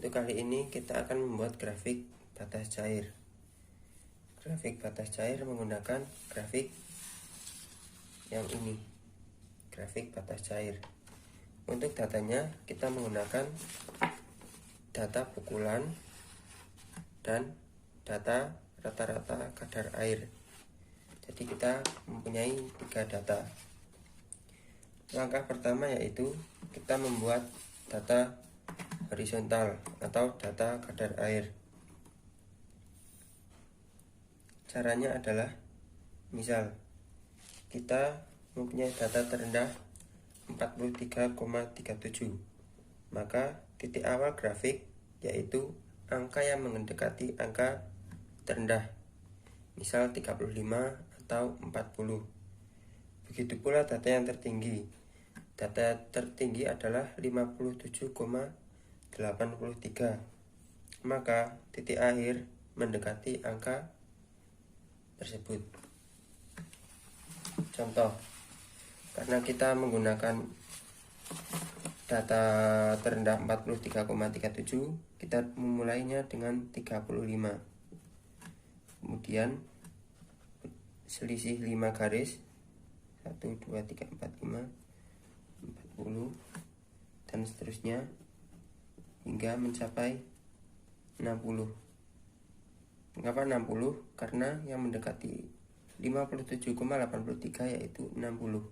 Untuk kali ini kita akan membuat grafik batas cair. Grafik batas cair menggunakan grafik yang ini, grafik batas cair. Untuk datanya kita menggunakan data pukulan dan data rata-rata kadar air. Jadi kita mempunyai 3 data. Langkah pertama yaitu kita membuat data horizontal atau data kadar air. Caranya adalah, misal kita mempunyai data terendah 43,37, maka titik awal grafik yaitu angka yang mendekati angka terendah, misal 35 atau 40. Begitu pula data yang tertinggi. Data tertinggi adalah 57,83, maka titik akhir mendekati angka tersebut. Contoh, karena kita menggunakan data terendah 43,37, kita memulainya dengan 35. Kemudian selisih 5 garis, 1, 2, 3, 4, 5, 40, dan seterusnya hingga mencapai 60. Mengapa 60? Karena yang mendekati 57,83 yaitu 60.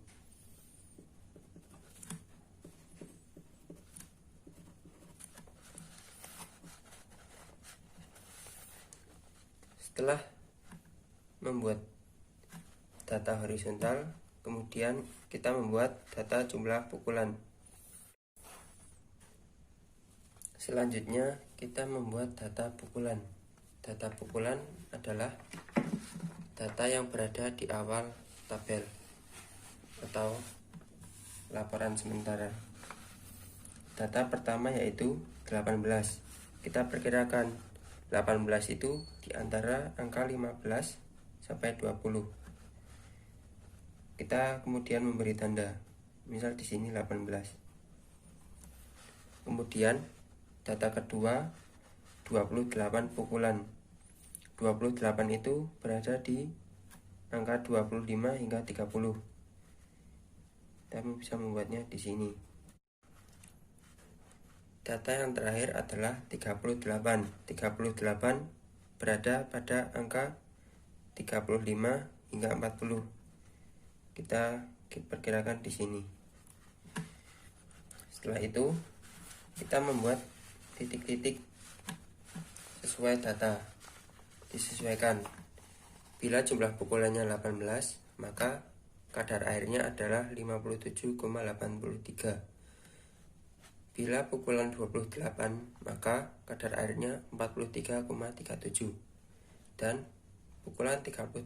Setelah membuat data horizontal, kemudian kita membuat data jumlah pukulan. Selanjutnya kita membuat data pukulan. Data pukulan adalah data yang berada di awal tabel atau laporan sementara. Data pertama yaitu 18. Kita perkirakan 18 itu di antara angka 15 sampai 20. Kita kemudian memberi tanda, misal di sini 18. Kemudian data kedua 28 pukulan. 28 itu berada di angka 25 hingga 30. Kita bisa membuatnya di sini. Data yang terakhir adalah 38. 38 berada pada angka 35 hingga 40. Kita perkirakan di sini. Setelah itu kita membuat titik-titik sesuai data. Disesuaikan. Bila jumlah pukulannya 18, maka kadar airnya adalah 57,83. Bila pukulan 28, maka kadar airnya 43,37. Dan pukulan 38,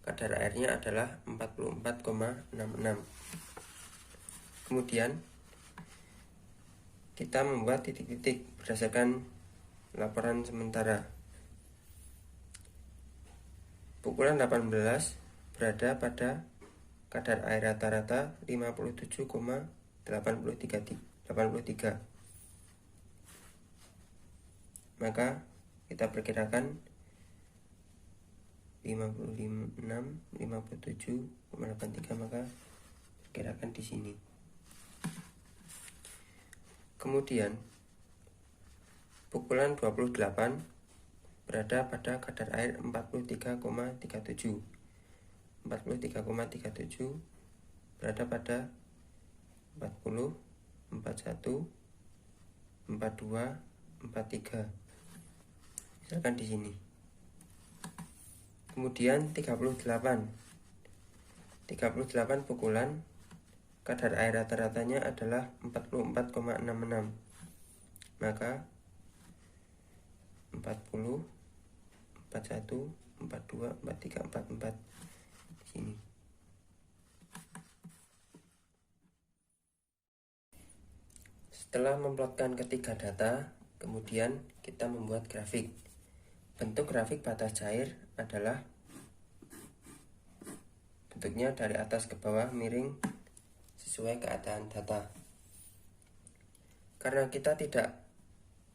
kadar airnya adalah 44,66. Kemudian kita membuat titik-titik berdasarkan laporan sementara. Pukulan 18 berada pada kadar air rata-rata 57,83. Maka kita perkirakan 57,83, maka perkirakan di sini. Kemudian pukulan 28 berada pada kadar air 43,37. 43,37 berada pada 40, 41, 42, 43. Misalkan di sini. Kemudian 38 pukulan, kadar air rata-ratanya adalah 44,66. Maka 40, 41, 42, 43, 44 di sini. Setelah memplotkan ketiga data, kemudian kita membuat grafik. Bentuk grafik batas cair adalah bentuknya dari atas ke bawah miring sesuai keadaan data. Karena kita tidak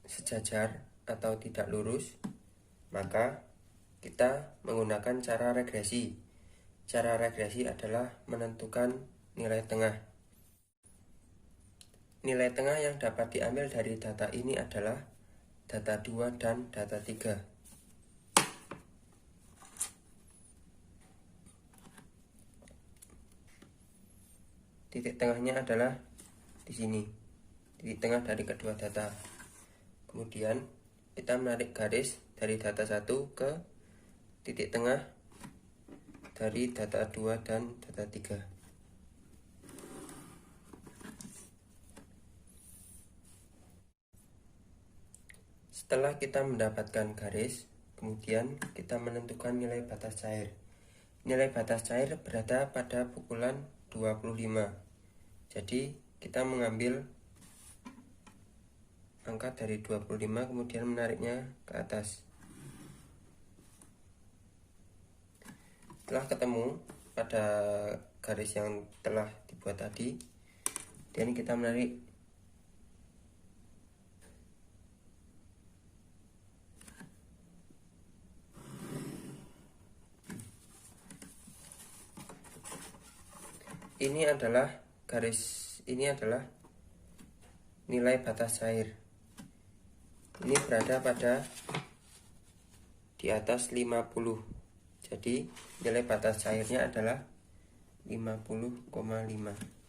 sejajar atau tidak lurus, maka kita menggunakan cara regresi. Cara regresi adalah menentukan nilai tengah. Nilai tengah yang dapat diambil dari data ini adalah data 2 dan data 3. Titik tengahnya adalah di sini, titik tengah dari kedua data. Kemudian kita menarik garis dari data 1 ke titik tengah dari data 2 dan data 3. Setelah kita mendapatkan garis, kemudian kita menentukan nilai batas cair. Nilai batas cair berada pada pukulan 25. Jadi kita mengambil angka dari 25 kemudian menariknya ke atas. Setelah ketemu pada garis yang telah dibuat tadi, dan kita menarik ini adalah nilai batas cair. Ini berada pada di atas 50. Jadi nilai batas cairnya adalah 50,5.